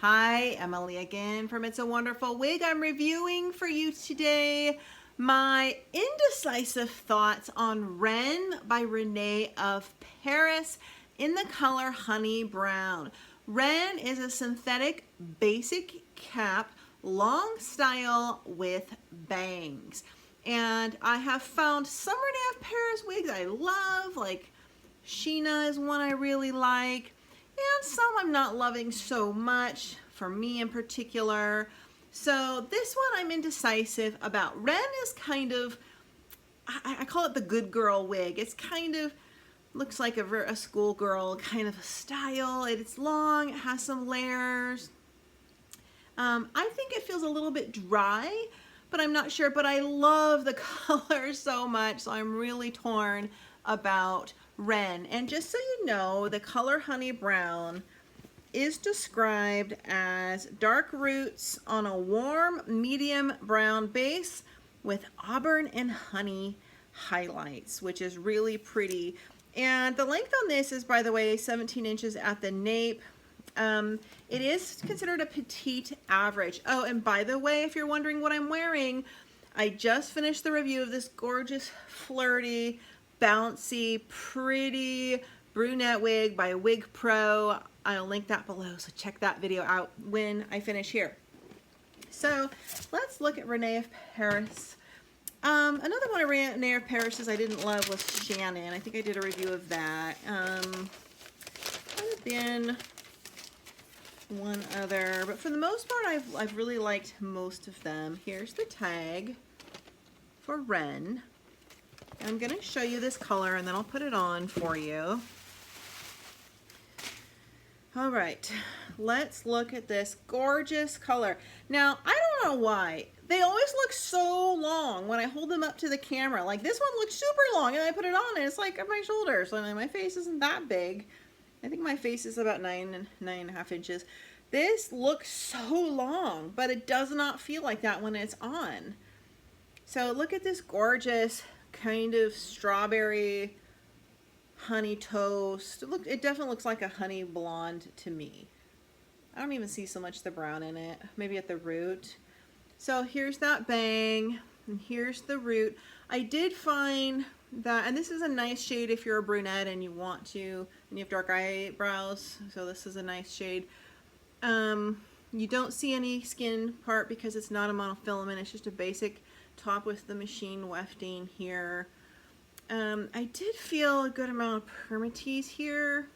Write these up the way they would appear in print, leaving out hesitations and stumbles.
Hi, Emily again from It's a Wonderful Wig. I'm reviewing for you today my indecisive thoughts on Ren by Rene of Paris in the color Honey Brown. Ren is a synthetic basic cap, long style with bangs. And I have found some Rene of Paris wigs I love, like Sheena is one I really like. And some I'm not loving so much, for me in particular. So this one I'm indecisive about. Ren is kind of, I call it the good girl wig. It's kind of, looks like a schoolgirl kind of a style. It's long, it has some layers. I think it feels a little bit dry, but I'm not sure. But I love the color so much, so I'm really torn about Ren. And just so you know, the color Honey Brown is described as dark roots on a warm medium brown base with auburn and honey highlights, which is really pretty. And the length on this is, by the way, 17 inches at the nape. It is considered a petite average. Oh, and by the way, if you're wondering what I'm wearing, I just finished the review of this gorgeous, flirty, bouncy, pretty brunette wig by Wig Pro. I'll link that below, so check that video out when I finish here. So let's look at Rene of Paris. Another one of Rene of Paris's I didn't love was Shannon. I think I did a review of that. Might have been one other, but for the most part I've really liked most of them. Here's the tag for Ren. I'm going to show you this color and then I'll put it on for you. All right, let's look at this gorgeous color. Now, I don't know why. They always look so long when I hold them up to the camera. Like this one looks super long and I put it on and it's like at my shoulders. So my face isn't that big. I think my face is about 9.5 inches. This looks so long, but it does not feel like that when it's on. So look at this gorgeous kind of strawberry honey toast. It definitely looks like a honey blonde to me. I don't even see so much the brown in it, maybe at the root. So here's that bang and here's the root. I did find that, and this is a nice shade if you're a brunette and you want to, and you have dark eyebrows, so this is a nice shade. You don't see any skin part because it's not a monofilament, it's just a basic top with the machine wefting here. I did feel a good amount of permatease here.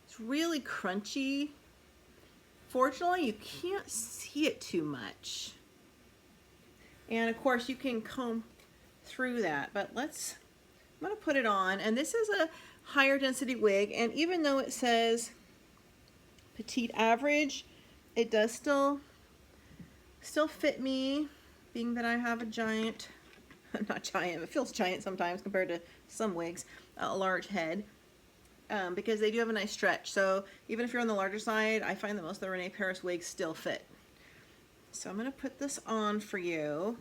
It's really crunchy. Fortunately, you can't see it too much. And of course, you can comb through that, but I'm gonna put it on. And this is a higher density wig, and even though it says petite average, it does still fit me, being that I have a giant, not giant, it feels giant sometimes compared to some wigs, a large head, because they do have a nice stretch. So even if you're on the larger side, I find that most of the Rene Paris wigs still fit. So I'm going to put this on for you.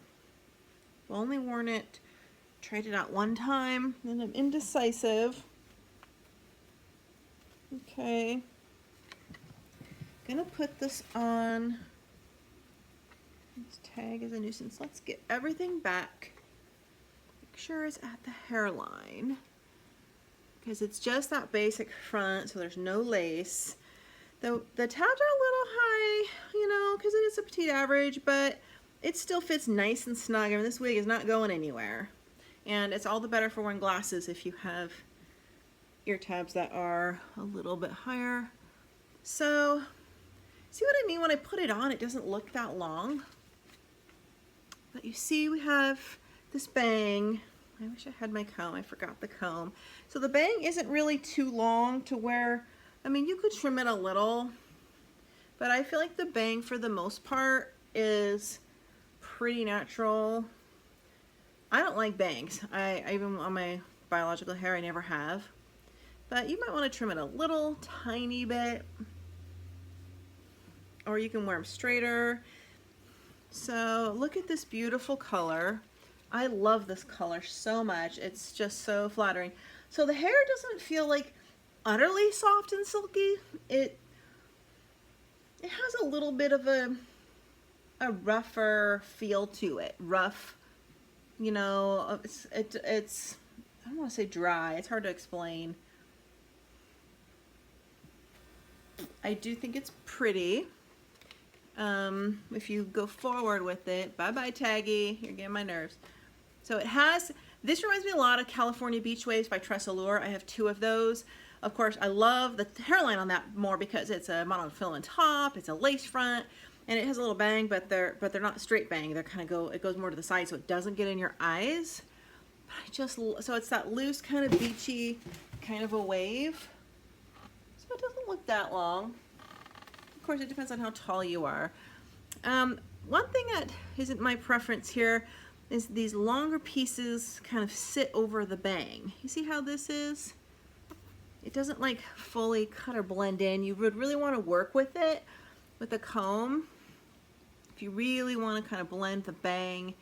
I've only worn it, tried it out one time, and I'm indecisive. Okay. Gonna put this on. This tag is a nuisance. Let's get everything back. Make sure it's at the hairline, because it's just that basic front, so there's no lace. The tabs are a little high, you know, because it is a petite average, but it still fits nice and snug. I mean, this wig is not going anywhere. And it's all the better for wearing glasses if you have ear tabs that are a little bit higher. So, see what I mean? When I put it on, it doesn't look that long. But you see, we have this bang. I wish I had my comb. I forgot the comb. So the bang isn't really too long to where, I mean, you could trim it a little, but I feel like the bang for the most part is pretty natural. I don't like bangs. I even on my biological hair, I never have. But you might want to trim it a little tiny bit, or you can wear them straighter. So look at this beautiful color. I love this color so much. It's just so flattering. So the hair doesn't feel like utterly soft and silky. It has a little bit of a rougher feel to it. Rough, you know, it's I don't want to say dry. It's hard to explain. I do think it's pretty. If you go forward with it, bye-bye Taggy, you're getting my nerves. So it has, this reminds me a lot of California Beach Waves by Tress Allure. I have 2 of those. Of course, I love the hairline on that more because it's a monofilament top, it's a lace front, and it has a little bang, but they're not straight bang. They're kind of it goes more to the side so it doesn't get in your eyes. So it's that loose kind of beachy kind of a wave. So it doesn't look that long. Of course, it depends on how tall you are. One thing that isn't my preference here is these longer pieces kind of sit over the bang. You see how this is? It doesn't like fully cut or blend in. You would really want to work with it with a comb if you really want to kind of blend the bang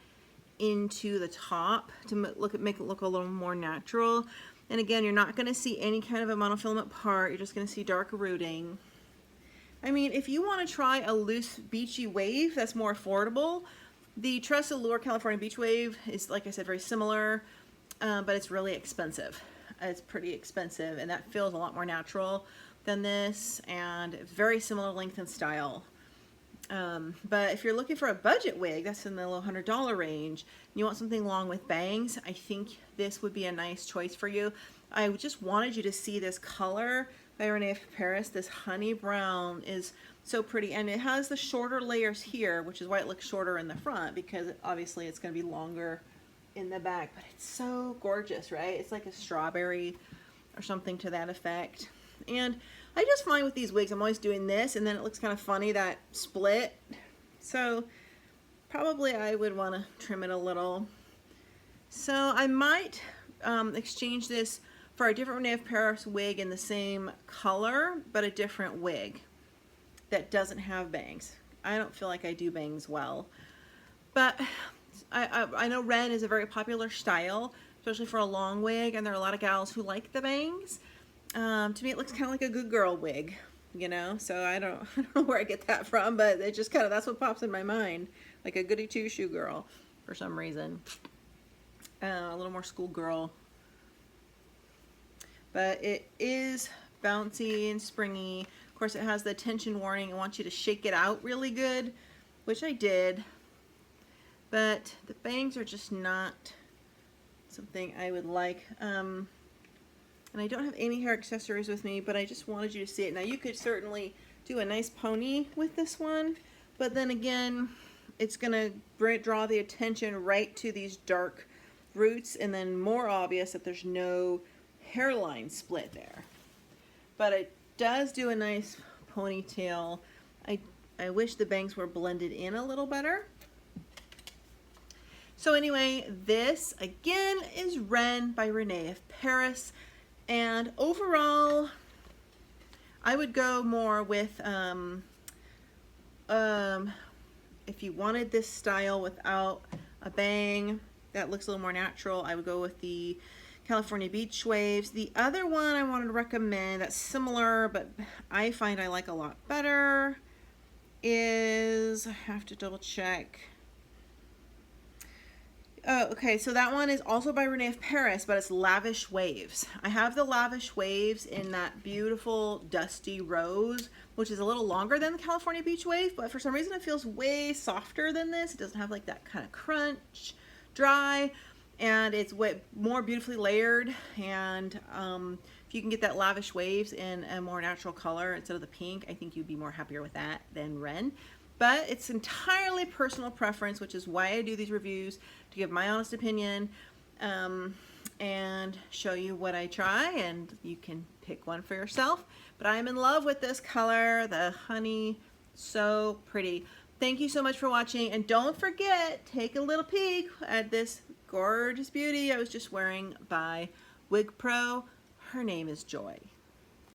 into the top to make it look a little more natural. And again, you're not going to see any kind of a monofilament part. You're just going to see dark rooting. I mean, if you want to try a loose beachy wave that's more affordable, the Tress Allure California Beach Wave is, like I said, very similar, but it's really expensive. It's pretty expensive, and that feels a lot more natural than this, and very similar length and style. But if you're looking for a budget wig, that's in the low $100 range, and you want something long with bangs, I think this would be a nice choice for you. I just wanted you to see this color by Rene of Paris. This honey brown is so pretty, and it has the shorter layers here, which is why it looks shorter in the front, because obviously it's going to be longer in the back. But it's so gorgeous, right? It's like a strawberry or something to that effect. And I just find with these wigs, I'm always doing this, and then it looks kind of funny, that split. So probably I would want to trim it a little. So I might exchange this for a different Rene of Paris wig in the same color, but a different wig that doesn't have bangs. I don't feel like I do bangs well. But I know WREN is a very popular style, especially for a long wig, and there are a lot of gals who like the bangs. To me, it looks kind of like a good girl wig, you know? So I don't know where I get that from, but it just kind of, that's what pops in my mind, like a goody two-shoe girl for some reason. A little more schoolgirl. But it is bouncy and springy. Of course, it has the tension warning. It wants you to shake it out really good, which I did. But the bangs are just not something I would like. And I don't have any hair accessories with me, but I just wanted you to see it. Now, you could certainly do a nice pony with this one, but then again, it's going to draw the attention right to these dark roots, and then more obvious that there's no hairline split there. But it does do a nice ponytail. I wish the bangs were blended in a little better. So anyway, this again is WREN by Rene of Paris, and overall I would go more with if you wanted this style without a bang that looks a little more natural, I would go with the California Beach Waves. The other one I wanted to recommend that's similar, but I find I like a lot better is, I have to double check. Oh, okay, so that one is also by Rene of Paris, but it's Lavish Waves. I have the Lavish Waves in that beautiful dusty rose, which is a little longer than the California Beach Wave, but for some reason it feels way softer than this. It doesn't have like that kind of crunch, dry, and it's way more beautifully layered. And if you can get that Lavish Waves in a more natural color instead of the pink, I think you'd be more happier with that than WREN. But it's entirely personal preference, which is why I do these reviews, to give my honest opinion and show you what I try, and you can pick one for yourself. But I am in love with this color, the honey, so pretty. Thank you so much for watching, and don't forget, take a little peek at this gorgeous beauty I was just wearing by Wig Pro. Her name is Joy.